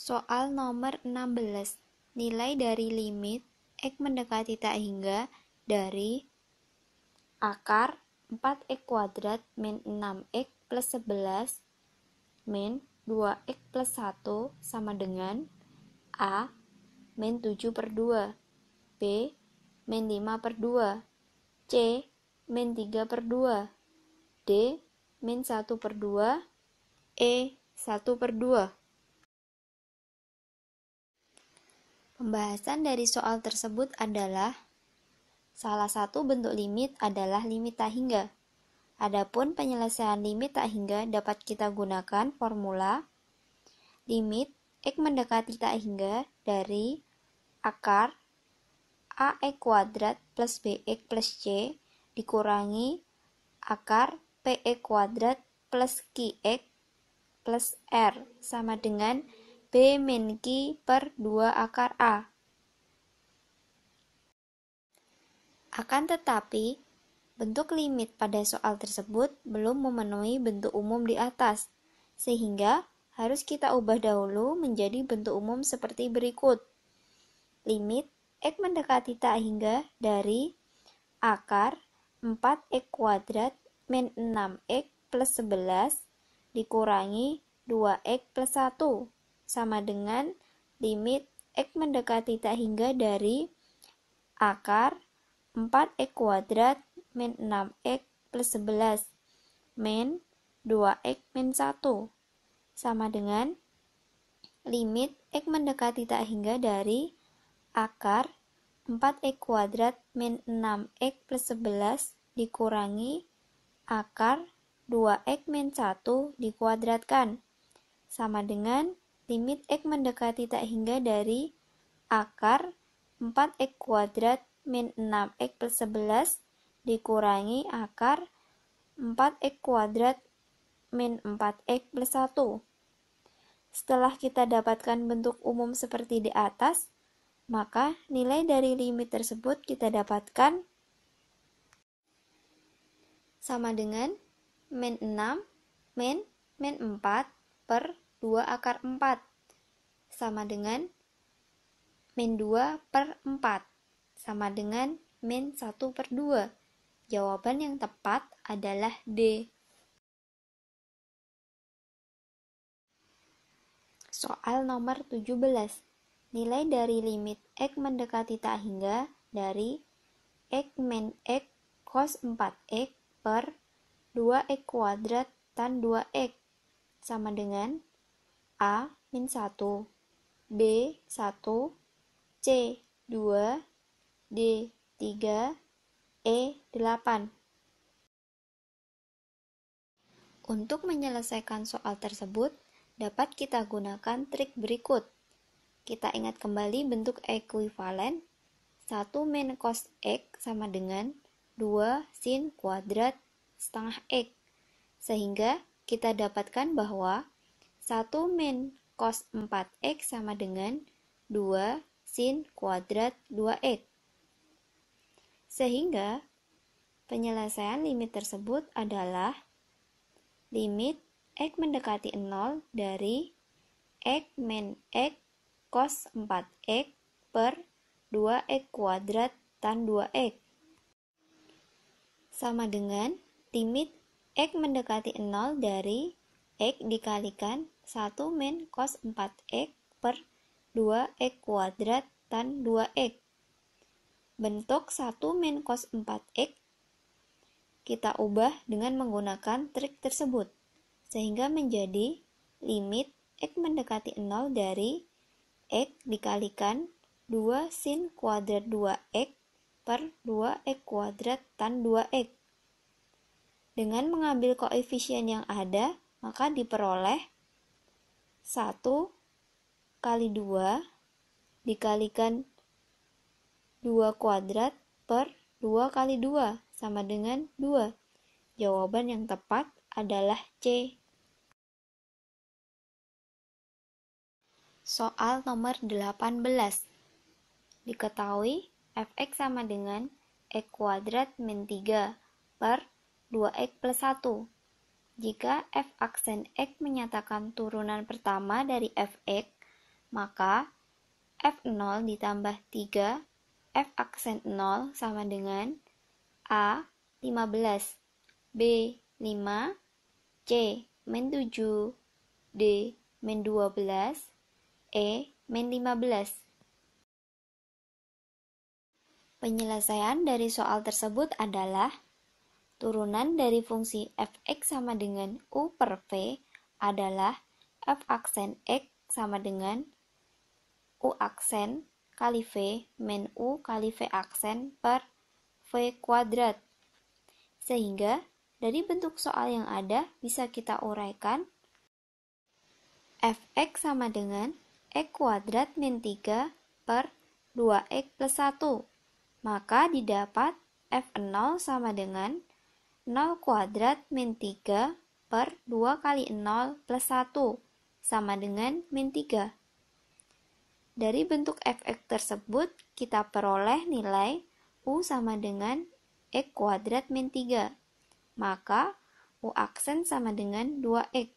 Soal nomor 16. Nilai dari limit X mendekati tak hingga dari akar 4X kuadrat min 6X plus 11 min 2X plus 1 sama dengan A min 7 per 2, B min 5 per 2, C min 3 per 2, D min 1 per 2, E 1 per 2. Pembahasan dari soal tersebut adalah salah satu bentuk limit adalah limit tak hingga. Adapun penyelesaian limit tak hingga dapat kita gunakan formula limit X mendekati tak hingga dari akar AX kuadrat plus BX plus C dikurangi akar PX kuadrat plus QX plus R sama dengan B min Q per 2 akar A. Akan tetapi, bentuk limit pada soal tersebut belum memenuhi bentuk umum di atas, sehingga harus kita ubah dahulu menjadi bentuk umum seperti berikut. Limit X mendekati tak hingga dari akar 4X kuadrat min 6X plus 11 dikurangi 2X plus 1 sama dengan limit X mendekati tak hingga dari akar 4X kuadrat min 6X plus 11 min 2X min 1 sama dengan limit X mendekati tak hingga dari akar 4X kuadrat min 6X plus 11 dikurangi akar 2X min 1 dikuadratkan sama dengan limit X mendekati tak hingga dari akar 4X kuadrat min 6X plus 11 dikurangi akar 4X kuadrat min 4X plus 1. Setelah kita dapatkan bentuk umum seperti di atas, maka nilai dari limit tersebut kita dapatkan sama dengan min 6 min 4 per 2 akar 4 sama dengan min 2 per 4 sama dengan min 1 per 2. Jawaban yang tepat adalah D. Soal nomor 17. Nilai dari limit X mendekati tak hingga dari X min X cos 4X per 2X kuadrat tan 2X sama dengan A min 1, B 1, C 2, D 3, E 8. Untuk menyelesaikan soal tersebut, dapat kita gunakan trik berikut. Kita ingat kembali bentuk ekuivalen 1 min cos X sama dengan 2 sin kuadrat setengah X. Sehingga kita dapatkan bahwa 1 min cos 4X sama dengan 2 sin kuadrat 2X. Sehingga penyelesaian limit tersebut adalah limit X mendekati 0 dari X min X cos 4X per 2X kuadrat tan 2X sama dengan limit X mendekati 0 dari X dikalikan 1 min cos 4X per 2X kuadrat tan 2X. Bentuk 1 min cos 4X kita ubah dengan menggunakan trik tersebut, sehingga menjadi limit X mendekati 0 dari X dikalikan 2 sin kuadrat 2X per 2X kuadrat tan 2X. Dengan mengambil koefisien yang ada, maka diperoleh 1 kali 2 dikalikan 2 kuadrat per 2 kali 2 sama dengan 2. Jawaban yang tepat adalah C. Soal nomor 18. Diketahui fx sama dengan x kuadrat min 3 per 2x plus 1. Jika f aksen x menyatakan turunan pertama dari fx, maka F0 ditambah 3 F aksen 0 sama dengan A 15, B 5, C min 7, D min 12, E min 15. Penyelesaian dari soal tersebut adalah turunan dari fungsi fx sama dengan u per v adalah f aksen x sama dengan u aksen kali v min u kali v aksen per v kuadrat. Sehingga dari bentuk soal yang ada bisa kita uraikan fx sama dengan x kuadrat min 3 per 2x plus 1. Maka didapat f0 sama dengan 0 kuadrat min 3 per 2 kali 0 plus 1 sama dengan min 3. Dari bentuk fx tersebut kita peroleh nilai u sama dengan x kuadrat min 3. Maka u aksen sama dengan 2x.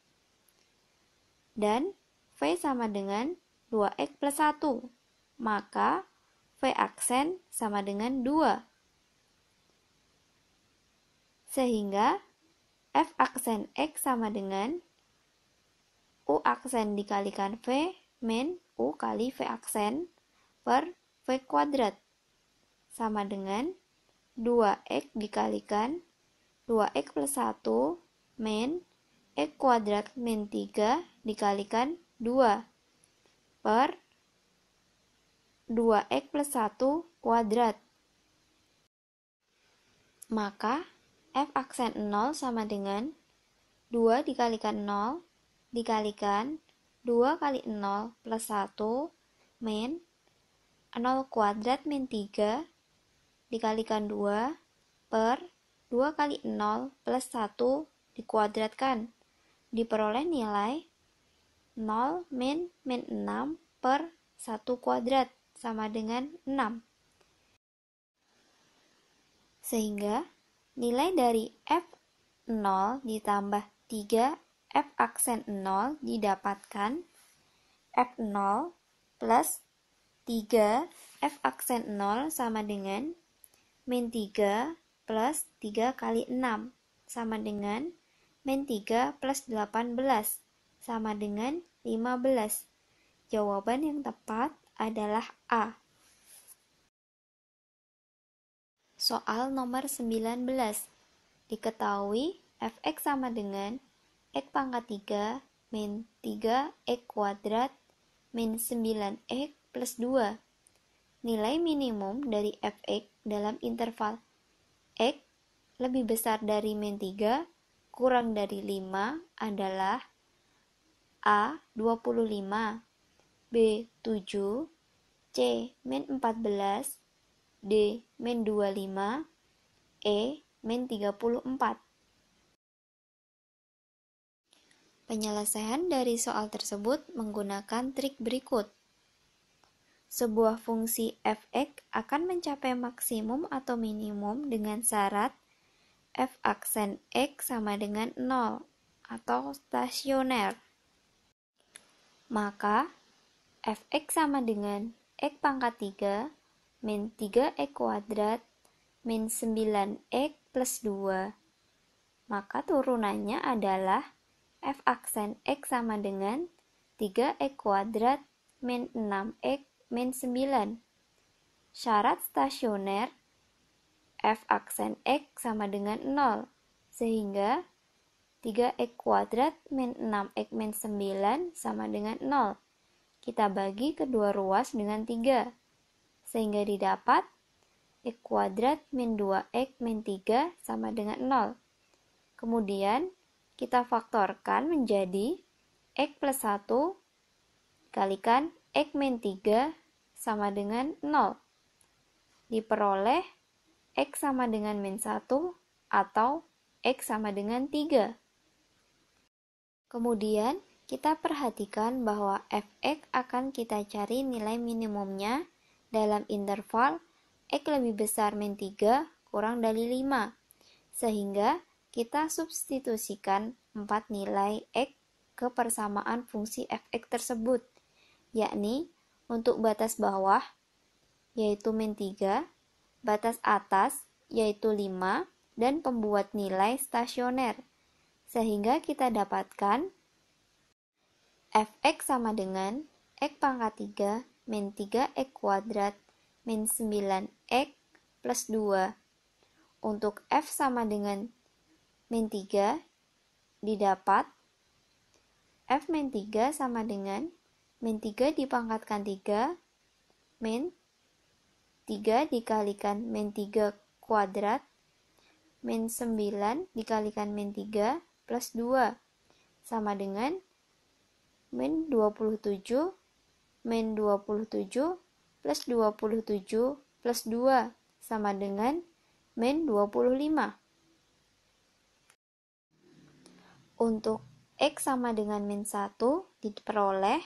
Dan v sama dengan 2x plus 1. Maka v aksen sama dengan 2. Sehingga f aksen x sama dengan u aksen dikalikan v min u kali v aksen per v kuadrat sama dengan 2x dikalikan 2x plus 1 min x kuadrat min 3 dikalikan 2 per 2x plus 1 kuadrat. Maka f aksen 0 sama dengan 2 dikalikan 0 dikalikan 2 kali 0 plus 1 min 0 kuadrat min 3 dikalikan 2 per 2 kali 0 plus 1 dikuadratkan. Diperoleh nilai 0 min 6 per 1 kuadrat sama dengan 6. Sehingga nilai dari F0 ditambah 3 F aksen 0 didapatkan F0 plus 3 F aksen 0 sama dengan min 3 plus 3 kali 6 sama dengan min 3 plus 18 sama dengan 15. Jawaban yang tepat adalah A. Soal nomor 19. Diketahui fx sama dengan x pangkat 3 min 3x kuadrat min 9x plus 2. Nilai minimum dari fx dalam interval x lebih besar dari min 3 kurang dari 5 adalah A 25, B 7, C min 14, D min 25, E min 34. Penyelesaian dari soal tersebut menggunakan trik berikut. Sebuah fungsi fx akan mencapai maksimum atau minimum dengan syarat f aksen x sama dengan 0 atau stasioner. Maka fx sama dengan x pangkat 3 min 3x kuadrat min 9x plus 2. Maka turunannya adalah f aksen x sama dengan 3x kuadrat min 6x min 9. Syarat stasioner f aksen x sama dengan 0, sehingga 3x kuadrat min 6x min 9 sama dengan 0. Kita bagi kedua ruas dengan 3, sehingga didapat x kuadrat min 2x min 3 sama dengan 0. Kemudian kita faktorkan menjadi x plus 1 dikalikan x min 3 sama dengan 0. Diperoleh x sama dengan min 1 atau x sama dengan 3. Kemudian kita perhatikan bahwa fx akan kita cari nilai minimumnya dalam interval x lebih besar min 3 kurang dari 5. Sehingga kita substitusikan 4 nilai x ke persamaan fungsi fx tersebut, yakni untuk batas bawah, yaitu min 3, batas atas, yaitu 5, dan pembuat nilai stasioner. Sehingga kita dapatkan fx sama dengan x pangkat 3 min 3x kuadrat min 9x plus 2. Untuk f sama dengan min 3 didapat f min 3 sama dengan min 3 dipangkatkan 3 min 3 dikalikan min 3 kuadrat min 9 dikalikan min 3 plus 2 sama dengan min 27 min 27 plus 27 plus 2 sama dengan min 25. Untuk x sama dengan min 1 diperoleh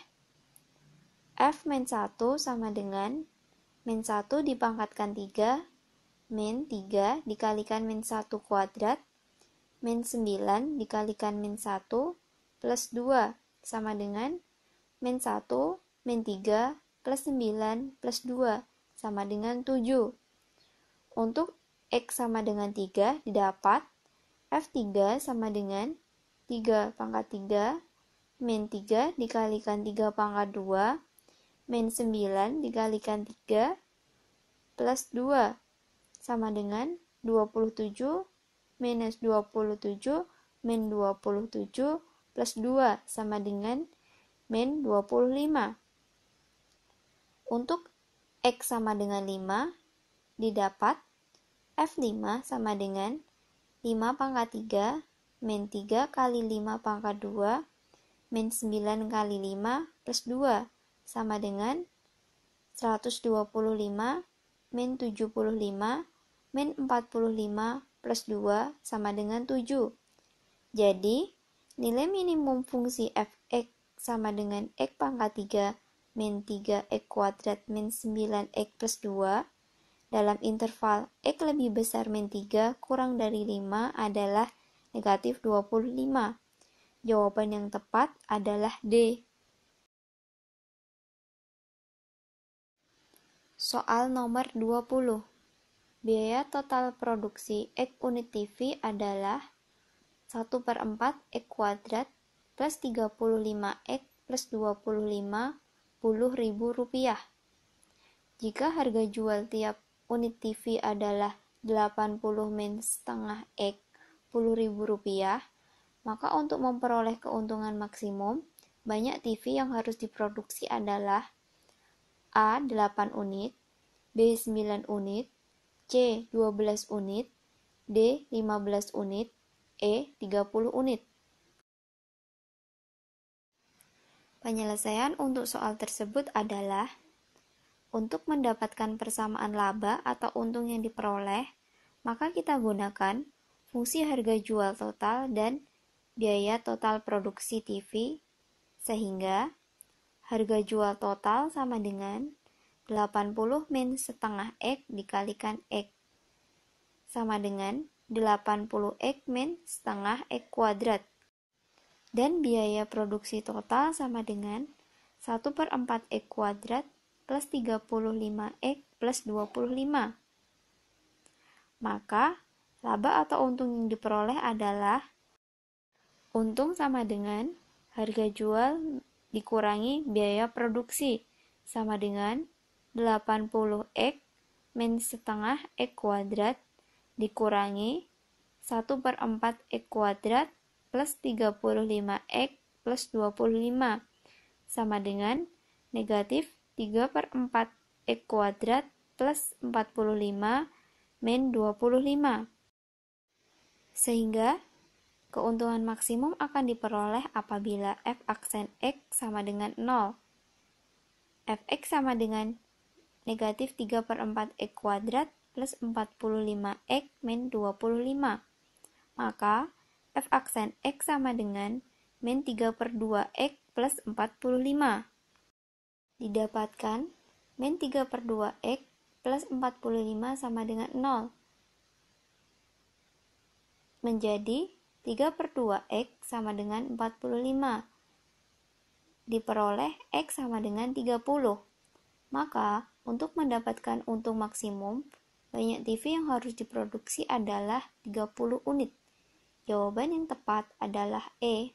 f min 1 sama dengan min 1 dipangkatkan 3 min 3 dikalikan min 1 kuadrat min 9 dikalikan min 1 plus 2 sama dengan min 1 min 3 plus 9 plus 2 sama dengan 7. Untuk x sama dengan 3 didapat f3 sama dengan 3 pangkat 3 min 3 dikalikan 3 pangkat 2 min 9 dikalikan 3 plus 2 sama dengan 27 minus 27 min 27 plus 2 sama dengan min 25. Untuk x sama dengan 5 didapat f5 sama dengan 5 pangkat 3 min 3 kali 5 pangkat 2 min 9 kali 5 plus 2 sama dengan 125 min 75 min 45 plus 2 sama dengan 7. Jadi, nilai minimum fungsi fx sama dengan x pangkat 3 min 3x kuadrat min 9x plus 2 dalam interval x lebih besar min 3 kurang dari 5 adalah negatif 25. Jawaban yang tepat adalah D. Soal nomor 20. Biaya total produksi X unit TV adalah 1/4 X kuadrat plus 35X plus 25 Rp10.000. Jika harga jual tiap unit TV adalah 80 min setengah X Rp10.000, maka untuk memperoleh keuntungan maksimum, banyak TV yang harus diproduksi adalah A. 8 unit, B. 9 unit, C. 12 unit, D. 15 unit, E. 30 unit. Penyelesaian untuk soal tersebut adalah untuk mendapatkan persamaan laba atau untung yang diperoleh, maka kita gunakan fungsi harga jual total dan biaya total produksi TV, sehingga harga jual total sama dengan 80 min setengah X dikalikan X sama dengan 80 X min setengah X kuadrat. Dan biaya produksi total sama dengan 1/4 X kuadrat plus 35X plus 25. Maka, laba atau untung yang diperoleh adalah untung sama dengan harga jual dikurangi biaya produksi sama dengan 80X min setengah X kuadrat dikurangi 1/4 X kuadrat plus 35X plus 25 sama dengan negatif 3/4 X kuadrat plus 45 min 25. Sehingga keuntungan maksimum akan diperoleh apabila f aksen X sama dengan 0. Fx sama dengan negatif 3/4 X kuadrat plus 45X min 25. Maka, f aksen X sama dengan min 3/2 X plus 45. Didapatkan min 3/2 X plus 45 sama dengan 0. Menjadi 3/2 X sama dengan 45. diperoleh X sama dengan 30. Maka, untuk mendapatkan untung maksimum, banyak TV yang harus diproduksi adalah 30 unit. Jawaban yang tepat adalah E,